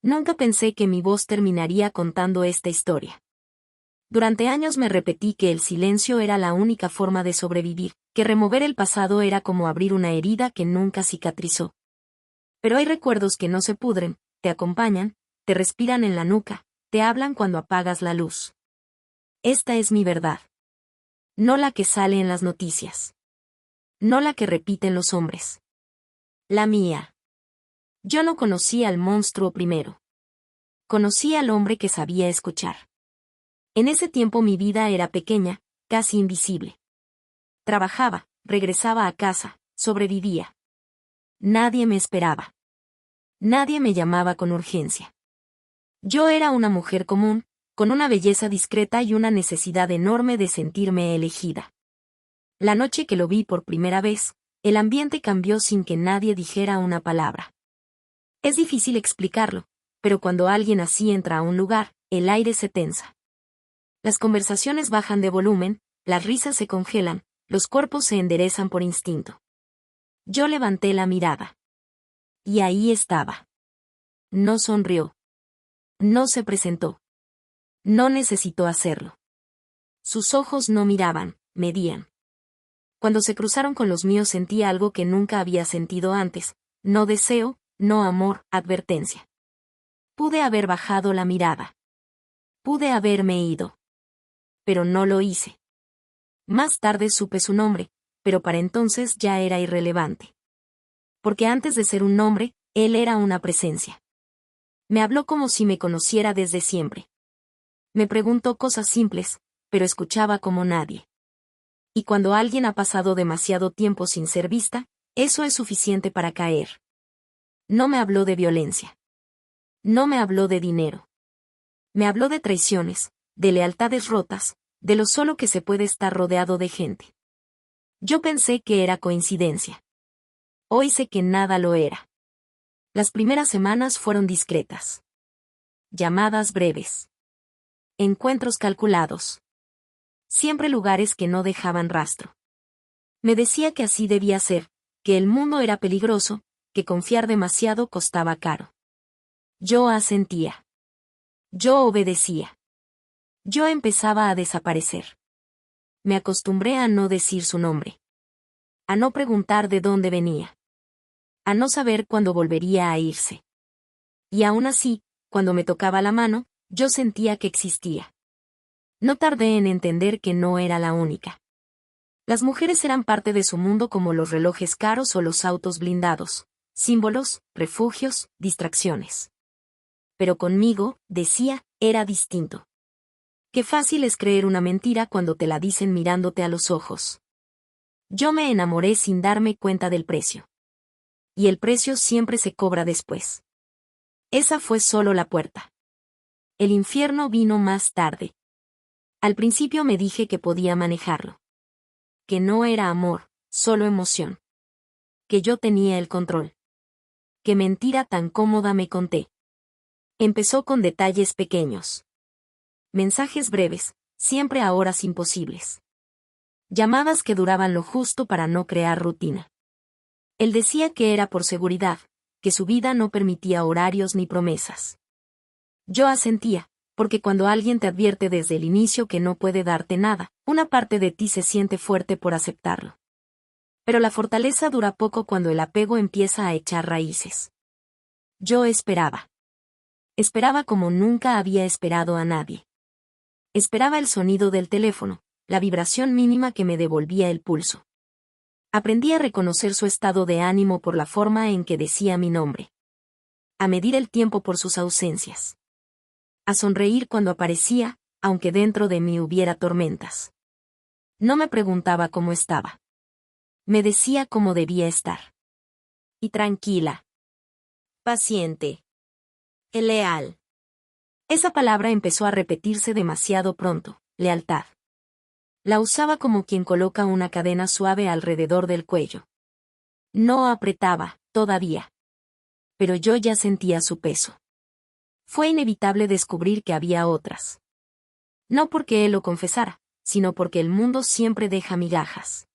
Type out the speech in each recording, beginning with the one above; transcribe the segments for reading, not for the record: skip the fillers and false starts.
Nunca pensé que mi voz terminaría contando esta historia. Durante años me repetí que el silencio era la única forma de sobrevivir, que remover el pasado era como abrir una herida que nunca cicatrizó. Pero hay recuerdos que no se pudren, te acompañan, te respiran en la nuca, te hablan cuando apagas la luz. Esta es mi verdad. No la que sale en las noticias. No la que repiten los hombres. La mía. Yo no conocí al monstruo primero. Conocí al hombre que sabía escuchar. En ese tiempo mi vida era pequeña, casi invisible. Trabajaba, regresaba a casa, sobrevivía. Nadie me esperaba. Nadie me llamaba con urgencia. Yo era una mujer común, con una belleza discreta y una necesidad enorme de sentirme elegida. La noche que lo vi por primera vez, el ambiente cambió sin que nadie dijera una palabra. Es difícil explicarlo, pero cuando alguien así entra a un lugar, el aire se tensa. Las conversaciones bajan de volumen, las risas se congelan, los cuerpos se enderezan por instinto. Yo levanté la mirada. Y ahí estaba. No sonrió. No se presentó. No necesitó hacerlo. Sus ojos no miraban, medían. Cuando se cruzaron con los míos sentí algo que nunca había sentido antes, no deseo, no amor, advertencia. Pude haber bajado la mirada. Pude haberme ido. Pero no lo hice. Más tarde supe su nombre, pero para entonces ya era irrelevante. Porque antes de ser un nombre, él era una presencia. Me habló como si me conociera desde siempre. Me preguntó cosas simples, pero escuchaba como nadie. Y cuando alguien ha pasado demasiado tiempo sin ser vista, eso es suficiente para caer. No me habló de violencia. No me habló de dinero. Me habló de traiciones, de lealtades rotas, de lo solo que se puede estar rodeado de gente. Yo pensé que era coincidencia. Hoy sé que nada lo era. Las primeras semanas fueron discretas. Llamadas breves. Encuentros calculados. Siempre lugares que no dejaban rastro. Me decía que así debía ser, que el mundo era peligroso, que confiar demasiado costaba caro. Yo asentía. Yo obedecía. Yo empezaba a desaparecer. Me acostumbré a no decir su nombre. A no preguntar de dónde venía. A no saber cuándo volvería a irse. Y aún así, cuando me tocaba la mano, yo sentía que existía. No tardé en entender que no era la única. Las mujeres eran parte de su mundo como los relojes caros o los autos blindados, símbolos, refugios, distracciones. Pero conmigo, decía, era distinto. Qué fácil es creer una mentira cuando te la dicen mirándote a los ojos. Yo me enamoré sin darme cuenta del precio. Y el precio siempre se cobra después. Esa fue solo la puerta. El infierno vino más tarde. Al principio me dije que podía manejarlo. Que no era amor, solo emoción. Que yo tenía el control. Qué mentira tan cómoda me conté. Empezó con detalles pequeños. Mensajes breves, siempre a horas imposibles. Llamadas que duraban lo justo para no crear rutina. Él decía que era por seguridad, que su vida no permitía horarios ni promesas. Yo asentía, porque cuando alguien te advierte desde el inicio que no puede darte nada, una parte de ti se siente fuerte por aceptarlo. Pero la fortaleza dura poco cuando el apego empieza a echar raíces. Yo esperaba. Esperaba como nunca había esperado a nadie. Esperaba el sonido del teléfono, la vibración mínima que me devolvía el pulso. Aprendí a reconocer su estado de ánimo por la forma en que decía mi nombre. A medir el tiempo por sus ausencias. A sonreír cuando aparecía, aunque dentro de mí hubiera tormentas. No me preguntaba cómo estaba. Me decía cómo debía estar. Y tranquila. Paciente. Leal. Esa palabra empezó a repetirse demasiado pronto, lealtad. La usaba como quien coloca una cadena suave alrededor del cuello. No apretaba, todavía. Pero yo ya sentía su peso. Fue inevitable descubrir que había otras. No porque él lo confesara, sino porque el mundo siempre deja migajas.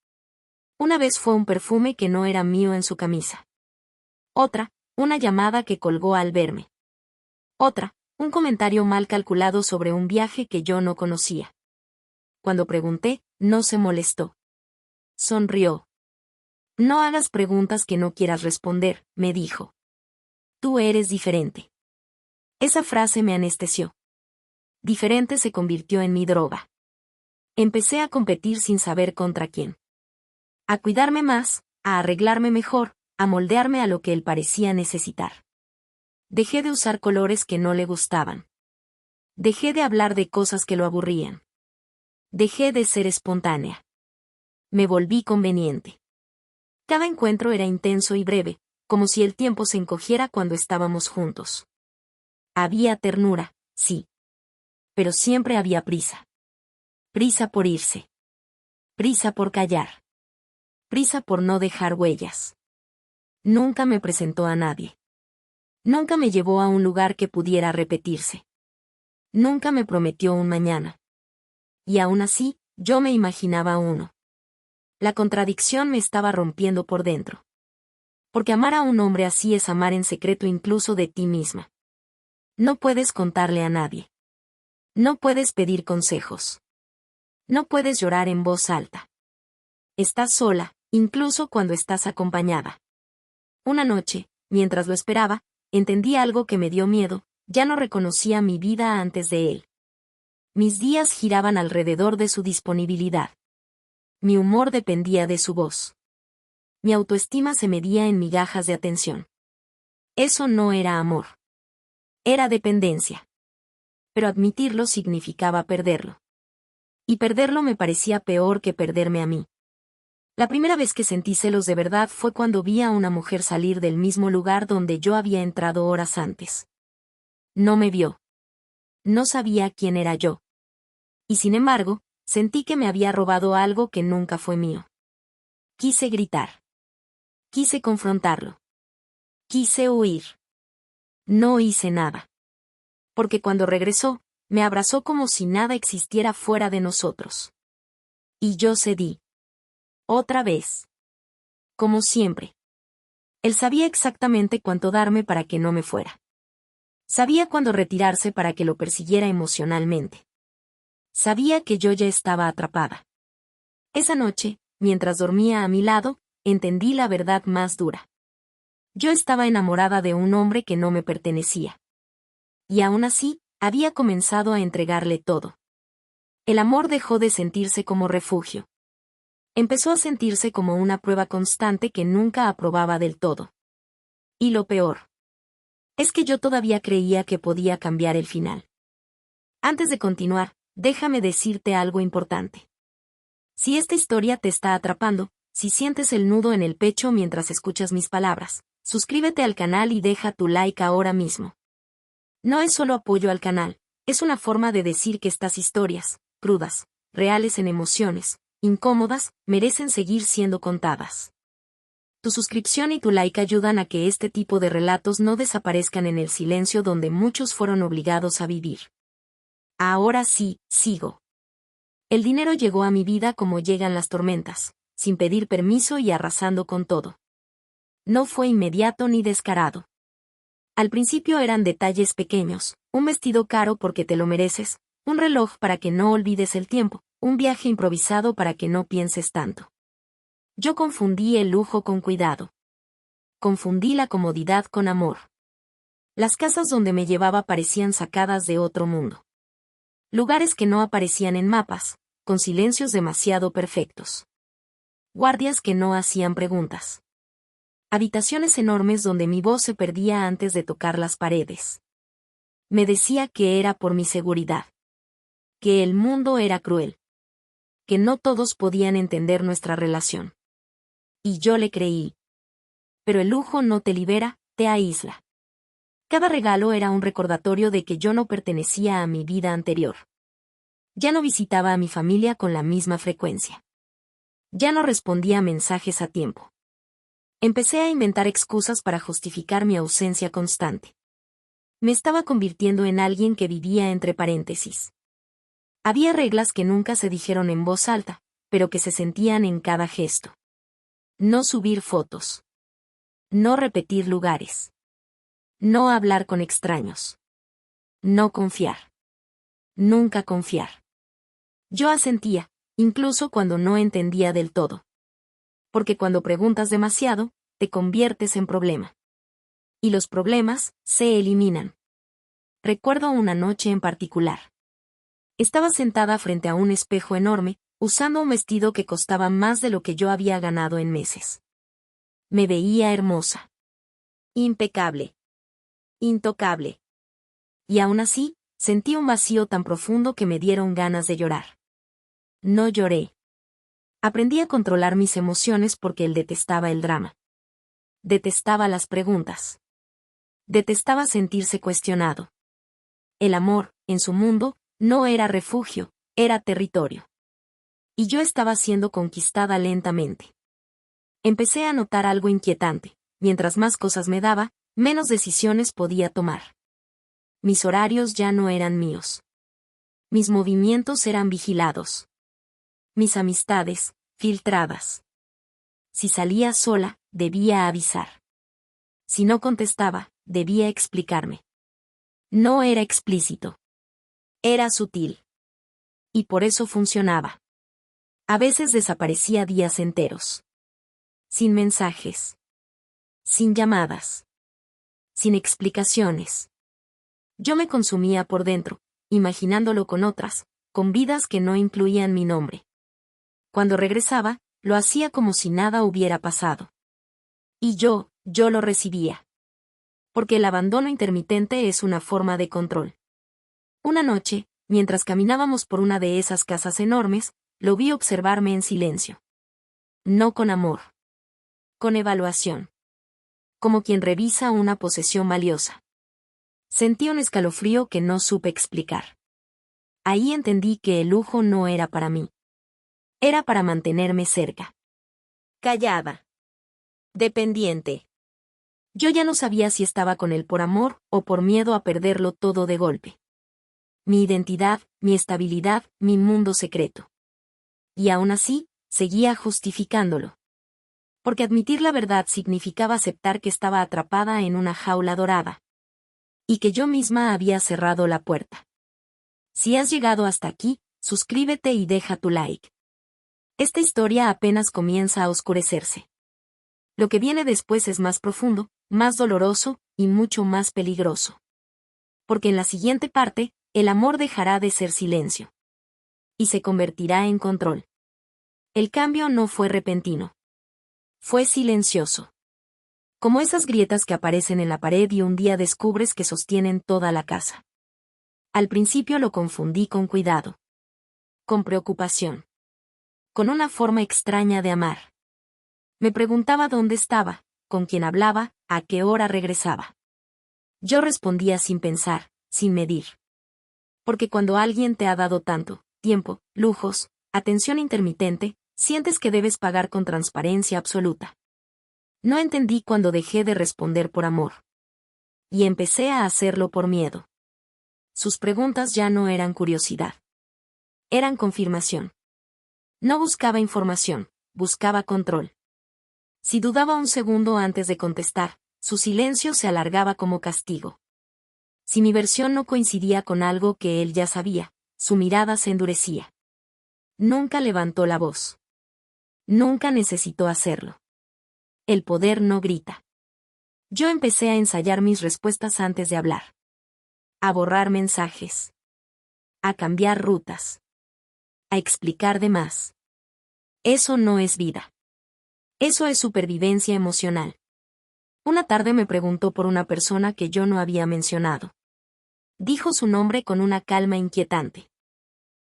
Una vez fue un perfume que no era mío en su camisa. Otra, una llamada que colgó al verme. Otra, un comentario mal calculado sobre un viaje que yo no conocía. Cuando pregunté, no se molestó. Sonrió. No hagas preguntas que no quieras responder, me dijo. Tú eres diferente. Esa frase me anestesió. Diferente se convirtió en mi droga. Empecé a competir sin saber contra quién. A cuidarme más, a arreglarme mejor, a moldearme a lo que él parecía necesitar. Dejé de usar colores que no le gustaban. Dejé de hablar de cosas que lo aburrían. Dejé de ser espontánea. Me volví conveniente. Cada encuentro era intenso y breve, como si el tiempo se encogiera cuando estábamos juntos. Había ternura, sí. Pero siempre había prisa. Prisa por irse. Prisa por callar. Prisa por no dejar huellas. Nunca me presentó a nadie. Nunca me llevó a un lugar que pudiera repetirse. Nunca me prometió un mañana. Y aún así, yo me imaginaba uno. La contradicción me estaba rompiendo por dentro. Porque amar a un hombre así es amar en secreto incluso de ti misma. No puedes contarle a nadie. No puedes pedir consejos. No puedes llorar en voz alta. Estás sola, incluso cuando estás acompañada. Una noche, mientras lo esperaba, entendí algo que me dio miedo, ya no reconocía mi vida antes de él. Mis días giraban alrededor de su disponibilidad. Mi humor dependía de su voz. Mi autoestima se medía en migajas de atención. Eso no era amor. Era dependencia. Pero admitirlo significaba perderlo. Y perderlo me parecía peor que perderme a mí. La primera vez que sentí celos de verdad fue cuando vi a una mujer salir del mismo lugar donde yo había entrado horas antes. No me vio. No sabía quién era yo. Y sin embargo, sentí que me había robado algo que nunca fue mío. Quise gritar. Quise confrontarlo. Quise huir. No hice nada. Porque cuando regresó, me abrazó como si nada existiera fuera de nosotros. Y yo cedí. Otra vez. Como siempre. Él sabía exactamente cuánto darme para que no me fuera. Sabía cuándo retirarse para que lo persiguiera emocionalmente. Sabía que yo ya estaba atrapada. Esa noche, mientras dormía a mi lado, entendí la verdad más dura. Yo estaba enamorada de un hombre que no me pertenecía. Y aún así, había comenzado a entregarle todo. El amor dejó de sentirse como refugio. Empezó a sentirse como una prueba constante que nunca aprobaba del todo. Y lo peor es que yo todavía creía que podía cambiar el final. Antes de continuar, déjame decirte algo importante. Si esta historia te está atrapando, si sientes el nudo en el pecho mientras escuchas mis palabras, suscríbete al canal y deja tu like ahora mismo. No es solo apoyo al canal, es una forma de decir que estas historias, crudas, reales en emociones, incómodas, merecen seguir siendo contadas. Tu suscripción y tu like ayudan a que este tipo de relatos no desaparezcan en el silencio donde muchos fueron obligados a vivir. Ahora sí, sigo. El dinero llegó a mi vida como llegan las tormentas, sin pedir permiso y arrasando con todo. No fue inmediato ni descarado. Al principio eran detalles pequeños, un vestido caro porque te lo mereces, un reloj para que no olvides el tiempo, un viaje improvisado para que no pienses tanto. Yo confundí el lujo con cuidado. Confundí la comodidad con amor. Las casas donde me llevaba parecían sacadas de otro mundo. Lugares que no aparecían en mapas, con silencios demasiado perfectos. Guardias que no hacían preguntas. Habitaciones enormes donde mi voz se perdía antes de tocar las paredes. Me decía que era por mi seguridad. Que el mundo era cruel. Que no todos podían entender nuestra relación. Y yo le creí. Pero el lujo no te libera, te aísla. Cada regalo era un recordatorio de que yo no pertenecía a mi vida anterior. Ya no visitaba a mi familia con la misma frecuencia. Ya no respondía a mensajes a tiempo. Empecé a inventar excusas para justificar mi ausencia constante. Me estaba convirtiendo en alguien que vivía entre paréntesis. Había reglas que nunca se dijeron en voz alta, pero que se sentían en cada gesto. No subir fotos. No repetir lugares. No hablar con extraños. No confiar. Nunca confiar. Yo asentía, incluso cuando no entendía del todo. Porque cuando preguntas demasiado, te conviertes en problema. Y los problemas se eliminan. Recuerdo una noche en particular. Estaba sentada frente a un espejo enorme, usando un vestido que costaba más de lo que yo había ganado en meses. Me veía hermosa. Impecable. Intocable. Y aún así, sentí un vacío tan profundo que me dieron ganas de llorar. No lloré. Aprendí a controlar mis emociones porque él detestaba el drama. Detestaba las preguntas. Detestaba sentirse cuestionado. El amor, en su mundo, no era refugio, era territorio. Y yo estaba siendo conquistada lentamente. Empecé a notar algo inquietante. Mientras más cosas me daba, menos decisiones podía tomar. Mis horarios ya no eran míos. Mis movimientos eran vigilados. Mis amistades, filtradas. Si salía sola, debía avisar. Si no contestaba, debía explicarme. No era explícito. Era sutil. Y por eso funcionaba. A veces desaparecía días enteros. Sin mensajes. Sin llamadas. Sin explicaciones. Yo me consumía por dentro, imaginándolo con otras, con vidas que no incluían mi nombre. Cuando regresaba, lo hacía como si nada hubiera pasado. Y yo lo recibía. Porque el abandono intermitente es una forma de control. Una noche, mientras caminábamos por una de esas casas enormes, lo vi observarme en silencio. No con amor. Con evaluación. Como quien revisa una posesión valiosa. Sentí un escalofrío que no supe explicar. Ahí entendí que el lujo no era para mí. Era para mantenerme cerca. Callada. Dependiente. Yo ya no sabía si estaba con él por amor o por miedo a perderlo todo de golpe. Mi identidad, mi estabilidad, mi mundo secreto. Y aún así, seguía justificándolo. Porque admitir la verdad significaba aceptar que estaba atrapada en una jaula dorada. Y que yo misma había cerrado la puerta. Si has llegado hasta aquí, suscríbete y deja tu like. Esta historia apenas comienza a oscurecerse. Lo que viene después es más profundo, más doloroso, y mucho más peligroso. Porque en la siguiente parte, el amor dejará de ser silencio. Y se convertirá en control. El cambio no fue repentino. Fue silencioso. Como esas grietas que aparecen en la pared y un día descubres que sostienen toda la casa. Al principio lo confundí con cuidado. Con preocupación. Con una forma extraña de amar. Me preguntaba dónde estaba, con quién hablaba, a qué hora regresaba. Yo respondía sin pensar, sin medir. Porque cuando alguien te ha dado tanto, tiempo, lujos, atención intermitente, sientes que debes pagar con transparencia absoluta. No entendí cuando dejé de responder por amor. Y empecé a hacerlo por miedo. Sus preguntas ya no eran curiosidad. Eran confirmación. No buscaba información, buscaba control. Si dudaba un segundo antes de contestar, su silencio se alargaba como castigo. Si mi versión no coincidía con algo que él ya sabía, su mirada se endurecía. Nunca levantó la voz. Nunca necesitó hacerlo. El poder no grita. Yo empecé a ensayar mis respuestas antes de hablar. A borrar mensajes. A cambiar rutas. A explicar de más. Eso no es vida. Eso es supervivencia emocional. Una tarde me preguntó por una persona que yo no había mencionado. Dijo su nombre con una calma inquietante.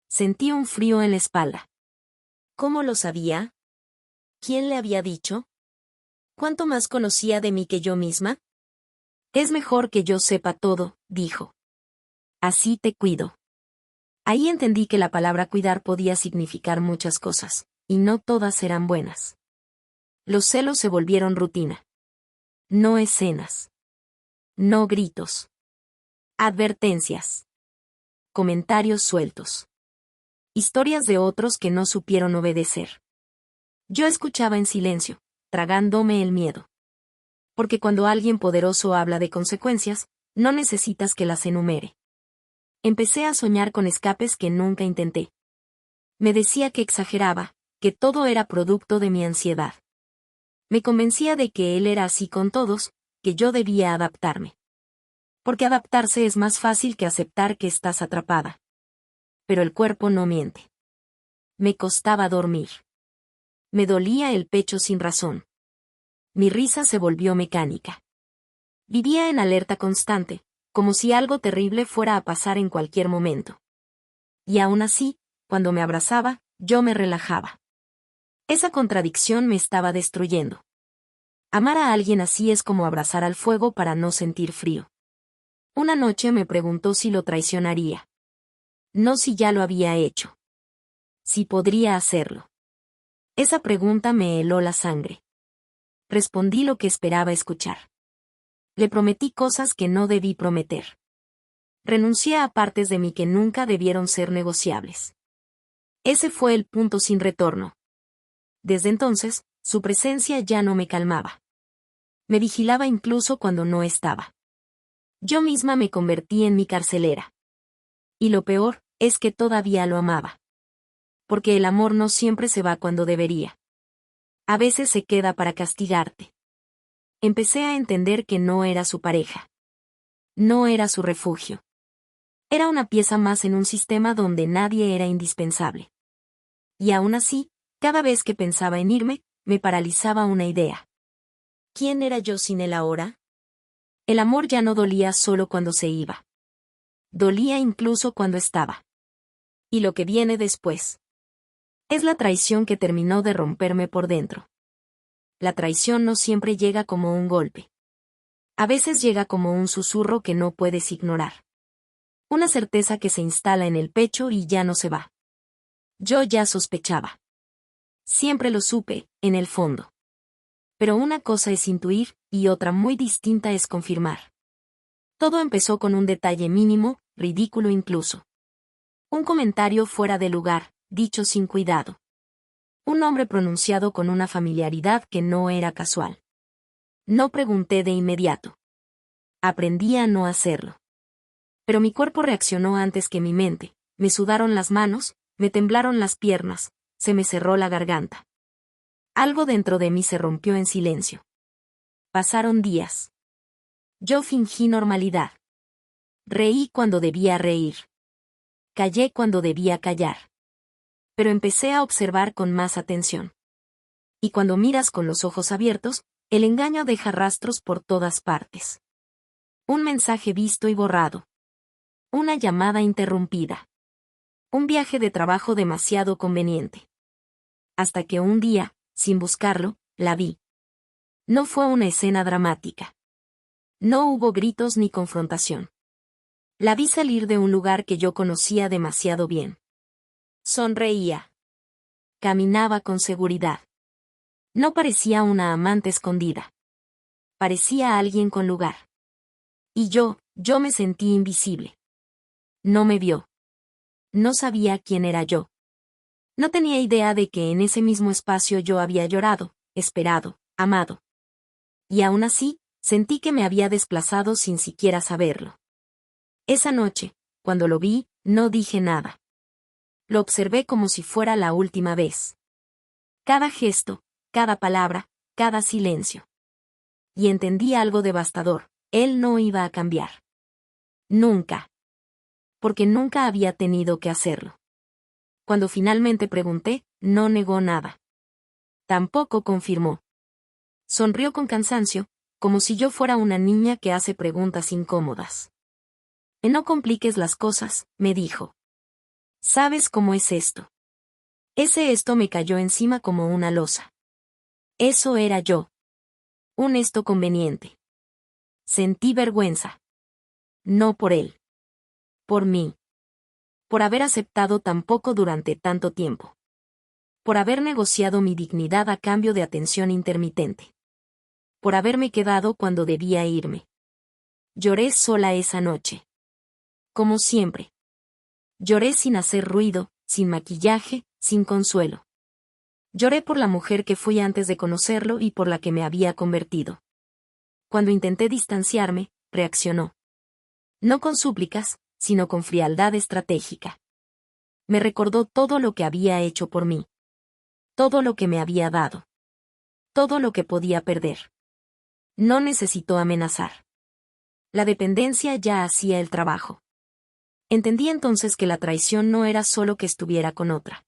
Sentí un frío en la espalda. ¿Cómo lo sabía? ¿Quién le había dicho? ¿Cuánto más conocía de mí que yo misma? Es mejor que yo sepa todo, dijo. Así te cuido. Ahí entendí que la palabra cuidar podía significar muchas cosas, y no todas eran buenas. Los celos se volvieron rutina. No escenas. No gritos. Advertencias. Comentarios sueltos. Historias de otros que no supieron obedecer. Yo escuchaba en silencio, tragándome el miedo. Porque cuando alguien poderoso habla de consecuencias, no necesitas que las enumere. Empecé a soñar con escapes que nunca intenté. Me decía que exageraba, que todo era producto de mi ansiedad. Me convencía de que él era así con todos, que yo debía adaptarme. Porque adaptarse es más fácil que aceptar que estás atrapada. Pero el cuerpo no miente. Me costaba dormir. Me dolía el pecho sin razón. Mi risa se volvió mecánica. Vivía en alerta constante, como si algo terrible fuera a pasar en cualquier momento. Y aún así, cuando me abrazaba, yo me relajaba. Esa contradicción me estaba destruyendo. Amar a alguien así es como abrazar al fuego para no sentir frío. Una noche me preguntó si lo traicionaría. No si ya lo había hecho. Si podría hacerlo. Esa pregunta me heló la sangre. Respondí lo que esperaba escuchar. Le prometí cosas que no debí prometer. Renuncié a partes de mí que nunca debieron ser negociables. Ese fue el punto sin retorno. Desde entonces, su presencia ya no me calmaba. Me vigilaba incluso cuando no estaba. Yo misma me convertí en mi carcelera. Y lo peor, es que todavía lo amaba. Porque el amor no siempre se va cuando debería. A veces se queda para castigarte. Empecé a entender que no era su pareja. No era su refugio. Era una pieza más en un sistema donde nadie era indispensable. Y aún así, cada vez que pensaba en irme, me paralizaba una idea. ¿Quién era yo sin él ahora? El amor ya no dolía solo cuando se iba. Dolía incluso cuando estaba. Y lo que viene después. Es la traición que terminó de romperme por dentro. La traición no siempre llega como un golpe. A veces llega como un susurro que no puedes ignorar. Una certeza que se instala en el pecho y ya no se va. Yo ya sospechaba. Siempre lo supe, en el fondo. Pero una cosa es intuir, y otra muy distinta es confirmar. Todo empezó con un detalle mínimo, ridículo incluso. Un comentario fuera de lugar, dicho sin cuidado. Un nombre pronunciado con una familiaridad que no era casual. No pregunté de inmediato. Aprendí a no hacerlo. Pero mi cuerpo reaccionó antes que mi mente, me sudaron las manos, me temblaron las piernas, se me cerró la garganta. Algo dentro de mí se rompió en silencio. Pasaron días. Yo fingí normalidad. Reí cuando debía reír. Callé cuando debía callar. Pero empecé a observar con más atención. Y cuando miras con los ojos abiertos, el engaño deja rastros por todas partes. Un mensaje visto y borrado. Una llamada interrumpida. Un viaje de trabajo demasiado conveniente. Hasta que un día, sin buscarlo, la vi. No fue una escena dramática. No hubo gritos ni confrontación. La vi salir de un lugar que yo conocía demasiado bien. Sonreía. Caminaba con seguridad. No parecía una amante escondida. Parecía alguien con lugar. Y yo me sentí invisible. No me vio. No sabía quién era yo. No tenía idea de que en ese mismo espacio yo había llorado, esperado, amado. Y aún así, sentí que me había desplazado sin siquiera saberlo. Esa noche, cuando lo vi, no dije nada. Lo observé como si fuera la última vez. Cada gesto, cada palabra, cada silencio. Y entendí algo devastador, él no iba a cambiar. Nunca. Porque nunca había tenido que hacerlo. Cuando finalmente pregunté, no negó nada. Tampoco confirmó. Sonrió con cansancio, como si yo fuera una niña que hace preguntas incómodas. No compliques las cosas, me dijo. ¿Sabes cómo es esto? Esto me cayó encima como una losa. Eso era yo. Un esto conveniente. Sentí vergüenza. No por él. Por mí. Por haber aceptado tan poco durante tanto tiempo. Por haber negociado mi dignidad a cambio de atención intermitente. Por haberme quedado cuando debía irme. Lloré sola esa noche. Como siempre. Lloré sin hacer ruido, sin maquillaje, sin consuelo. Lloré por la mujer que fui antes de conocerlo y por la que me había convertido. Cuando intenté distanciarme, reaccionó. No con súplicas, sino con frialdad estratégica. Me recordó todo lo que había hecho por mí. Todo lo que me había dado. Todo lo que podía perder. No necesitó amenazar. La dependencia ya hacía el trabajo. Entendí entonces que la traición no era solo que estuviera con otra.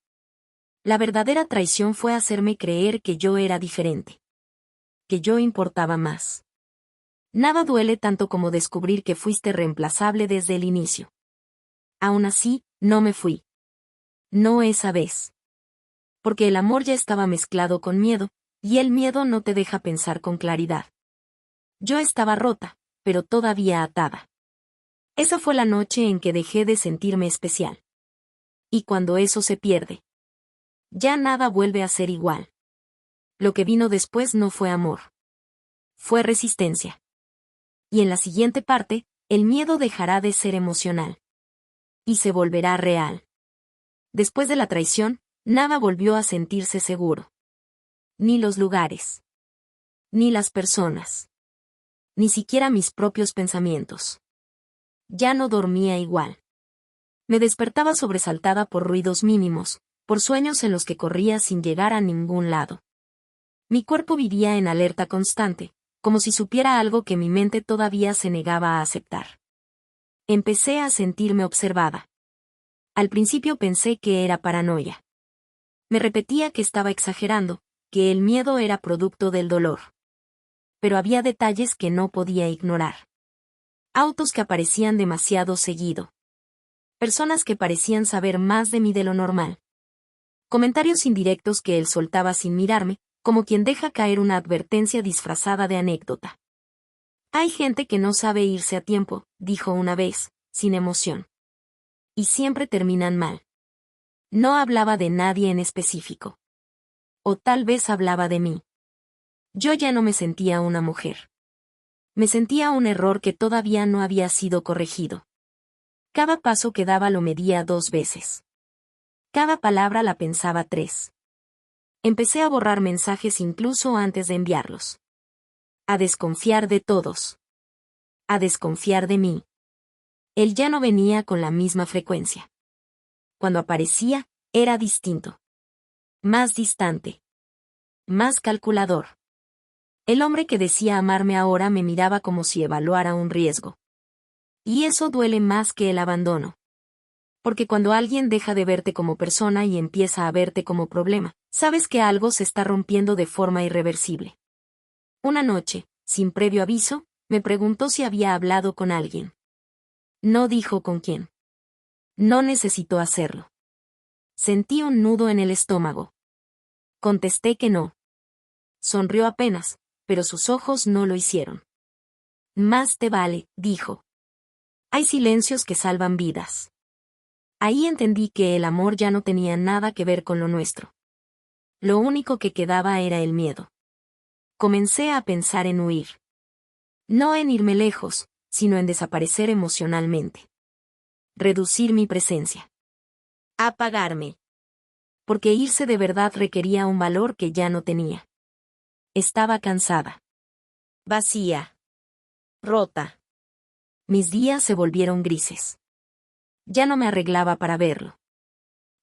La verdadera traición fue hacerme creer que yo era diferente. Que yo importaba más. Nada duele tanto como descubrir que fuiste reemplazable desde el inicio. Aún así, no me fui. No esa vez. Porque el amor ya estaba mezclado con miedo, y el miedo no te deja pensar con claridad. Yo estaba rota, pero todavía atada. Esa fue la noche en que dejé de sentirme especial. Y cuando eso se pierde, ya nada vuelve a ser igual. Lo que vino después no fue amor. Fue resistencia. Y en la siguiente parte, el miedo dejará de ser emocional. Y se volverá real. Después de la traición, nada volvió a sentirse seguro. Ni los lugares. Ni las personas. Ni siquiera mis propios pensamientos. Ya no dormía igual. Me despertaba sobresaltada por ruidos mínimos, por sueños en los que corría sin llegar a ningún lado. Mi cuerpo vivía en alerta constante, como si supiera algo que mi mente todavía se negaba a aceptar. Empecé a sentirme observada. Al principio pensé que era paranoia. Me repetía que estaba exagerando, que el miedo era producto del dolor. Pero había detalles que no podía ignorar. Autos que aparecían demasiado seguido. Personas que parecían saber más de mí de lo normal. Comentarios indirectos que él soltaba sin mirarme, como quien deja caer una advertencia disfrazada de anécdota. Hay gente que no sabe irse a tiempo, dijo una vez, sin emoción. Y siempre terminan mal. No hablaba de nadie en específico. O tal vez hablaba de mí. Yo ya no me sentía una mujer. Me sentía un error que todavía no había sido corregido. Cada paso que daba lo medía 2 veces. Cada palabra la pensaba 3. Empecé a borrar mensajes incluso antes de enviarlos. A desconfiar de todos. A desconfiar de mí. Él ya no venía con la misma frecuencia. Cuando aparecía, era distinto. Más distante. Más calculador. El hombre que decía amarme ahora me miraba como si evaluara un riesgo. Y eso duele más que el abandono. Porque cuando alguien deja de verte como persona y empieza a verte como problema, sabes que algo se está rompiendo de forma irreversible. Una noche, sin previo aviso, me preguntó si había hablado con alguien. No dijo con quién. No necesitó hacerlo. Sentí un nudo en el estómago. Contesté que no. Sonrió apenas, pero sus ojos no lo hicieron. Más te vale, dijo. Hay silencios que salvan vidas. Ahí entendí que el amor ya no tenía nada que ver con lo nuestro. Lo único que quedaba era el miedo. Comencé a pensar en huir. No en irme lejos, sino en desaparecer emocionalmente. Reducir mi presencia. Apagarme. Porque irse de verdad requería un valor que ya no tenía. Estaba cansada. Vacía. Rota. Mis días se volvieron grises. Ya no me arreglaba para verlo.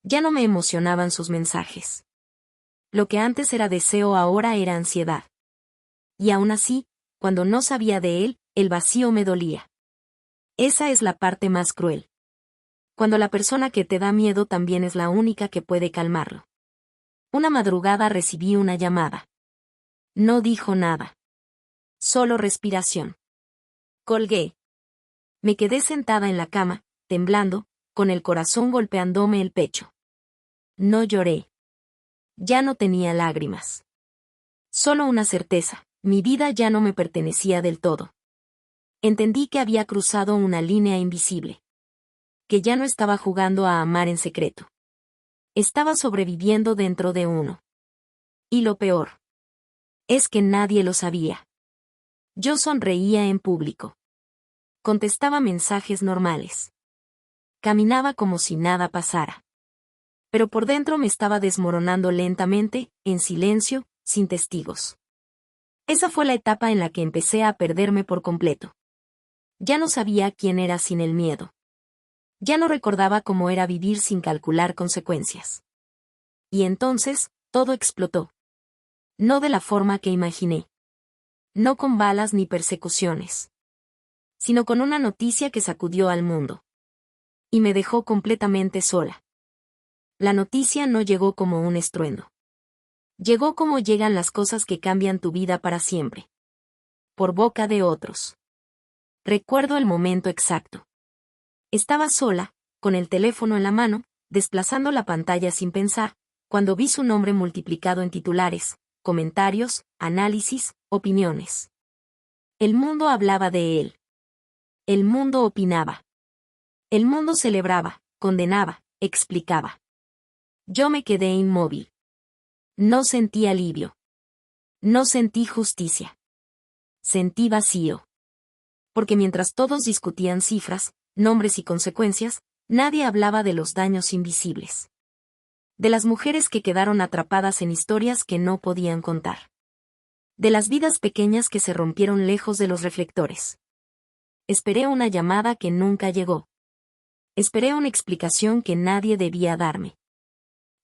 Ya no me emocionaban sus mensajes. Lo que antes era deseo ahora era ansiedad. Y aún así, cuando no sabía de él, el vacío me dolía. Esa es la parte más cruel. Cuando la persona que te da miedo también es la única que puede calmarlo. Una madrugada recibí una llamada. No dijo nada. Solo respiración. Colgué. Me quedé sentada en la cama, temblando, con el corazón golpeándome el pecho. No lloré. Ya no tenía lágrimas. Solo una certeza, mi vida ya no me pertenecía del todo. Entendí que había cruzado una línea invisible. Que ya no estaba jugando a amar en secreto. Estaba sobreviviendo dentro de uno. Y lo peor. Es que nadie lo sabía. Yo sonreía en público. Contestaba mensajes normales. Caminaba como si nada pasara. Pero por dentro me estaba desmoronando lentamente, en silencio, sin testigos. Esa fue la etapa en la que empecé a perderme por completo. Ya no sabía quién era sin el miedo. Ya no recordaba cómo era vivir sin calcular consecuencias. Y entonces, todo explotó. No de la forma que imaginé. No con balas ni persecuciones. Sino con una noticia que sacudió al mundo. Y me dejó completamente sola. La noticia no llegó como un estruendo. Llegó como llegan las cosas que cambian tu vida para siempre. Por boca de otros. Recuerdo el momento exacto. Estaba sola, con el teléfono en la mano, desplazando la pantalla sin pensar, cuando vi su nombre multiplicado en titulares, comentarios, análisis, opiniones. El mundo hablaba de él. El mundo opinaba. El mundo celebraba, condenaba, explicaba. Yo me quedé inmóvil. No sentí alivio. No sentí justicia. Sentí vacío. Porque mientras todos discutían cifras, nombres y consecuencias, nadie hablaba de los daños invisibles. De las mujeres que quedaron atrapadas en historias que no podían contar. De las vidas pequeñas que se rompieron lejos de los reflectores. Esperé una llamada que nunca llegó. Esperé una explicación que nadie debía darme.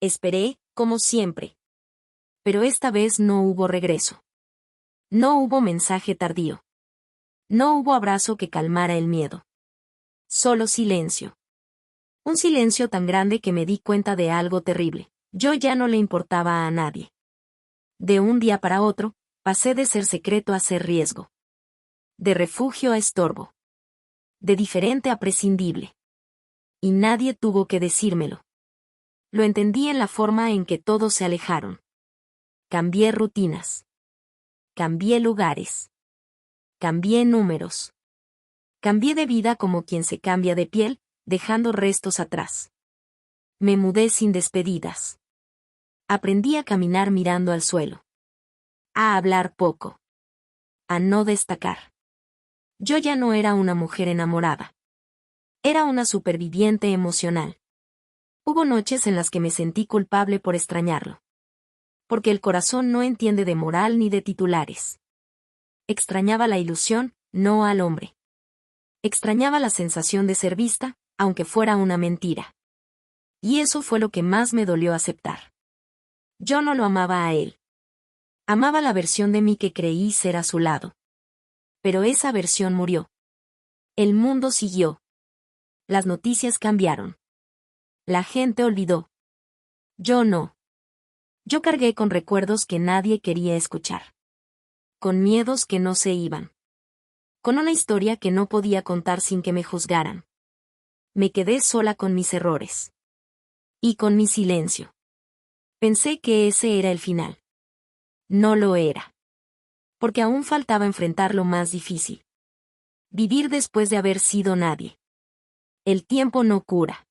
Esperé, como siempre. Pero esta vez no hubo regreso. No hubo mensaje tardío. No hubo abrazo que calmara el miedo. Solo silencio. Un silencio tan grande que me di cuenta de algo terrible. Yo ya no le importaba a nadie. De un día para otro, pasé de ser secreto a ser riesgo. De refugio a estorbo. De diferente a prescindible. Y nadie tuvo que decírmelo. Lo entendí en la forma en que todos se alejaron. Cambié rutinas. Cambié lugares. Cambié números. Cambié de vida como quien se cambia de piel, dejando restos atrás. Me mudé sin despedidas. Aprendí a caminar mirando al suelo. A hablar poco. A no destacar. Yo ya no era una mujer enamorada. Era una superviviente emocional. Hubo noches en las que me sentí culpable por extrañarlo. Porque el corazón no entiende de moral ni de titulares. Extrañaba la ilusión, no al hombre. Extrañaba la sensación de ser vista, aunque fuera una mentira. Y eso fue lo que más me dolió aceptar. Yo no lo amaba a él. Amaba la versión de mí que creí ser a su lado. Pero esa versión murió. El mundo siguió. Las noticias cambiaron. La gente olvidó. Yo no. Yo cargué con recuerdos que nadie quería escuchar. Con miedos que no se iban. Con una historia que no podía contar sin que me juzgaran. Me quedé sola con mis errores. Y con mi silencio. Pensé que ese era el final. No lo era. Porque aún faltaba enfrentar lo más difícil. Vivir después de haber sido nadie. El tiempo no cura.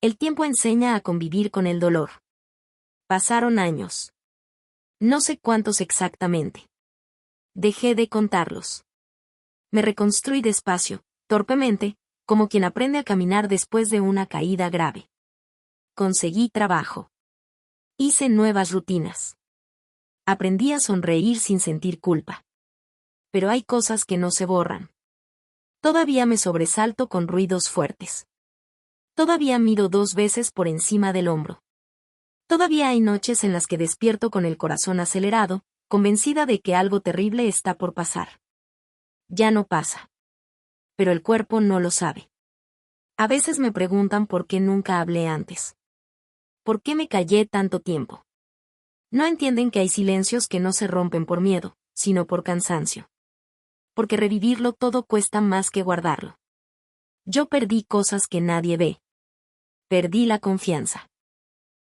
El tiempo enseña a convivir con el dolor. Pasaron años. No sé cuántos exactamente. Dejé de contarlos. Me reconstruí despacio, torpemente, como quien aprende a caminar después de una caída grave. Conseguí trabajo. Hice nuevas rutinas. Aprendí a sonreír sin sentir culpa. Pero hay cosas que no se borran. Todavía me sobresalto con ruidos fuertes. Todavía miro 2 veces por encima del hombro. Todavía hay noches en las que despierto con el corazón acelerado, convencida de que algo terrible está por pasar. Ya no pasa. Pero el cuerpo no lo sabe. A veces me preguntan por qué nunca hablé antes. ¿Por qué me callé tanto tiempo? No entienden que hay silencios que no se rompen por miedo, sino por cansancio. Porque revivirlo todo cuesta más que guardarlo. Yo perdí cosas que nadie ve. Perdí la confianza.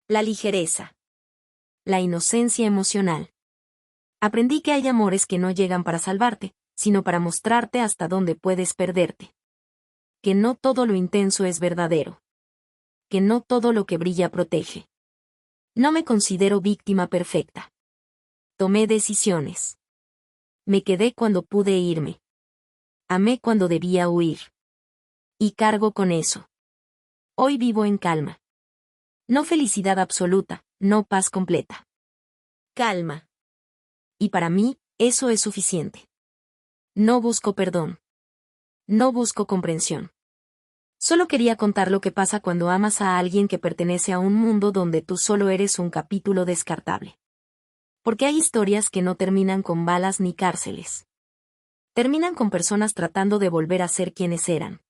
La ligereza. La inocencia emocional. Aprendí que hay amores que no llegan para salvarte, sino para mostrarte hasta dónde puedes perderte. Que no todo lo intenso es verdadero. Que no todo lo que brilla protege. No me considero víctima perfecta. Tomé decisiones. Me quedé cuando pude irme. Amé cuando debía huir. Y cargo con eso. Hoy vivo en calma. No felicidad absoluta, no paz completa. Calma. Y para mí, eso es suficiente. No busco perdón. No busco comprensión. Solo quería contar lo que pasa cuando amas a alguien que pertenece a un mundo donde tú solo eres un capítulo descartable. Porque hay historias que no terminan con balas ni cárceles. Terminan con personas tratando de volver a ser quienes eran.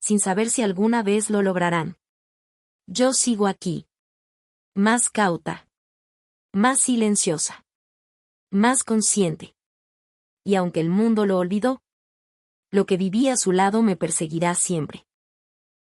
Sin saber si alguna vez lo lograrán. Yo sigo aquí. Más cauta. Más silenciosa. Más consciente. Y aunque el mundo lo olvidó, lo que viví a su lado me perseguirá siempre.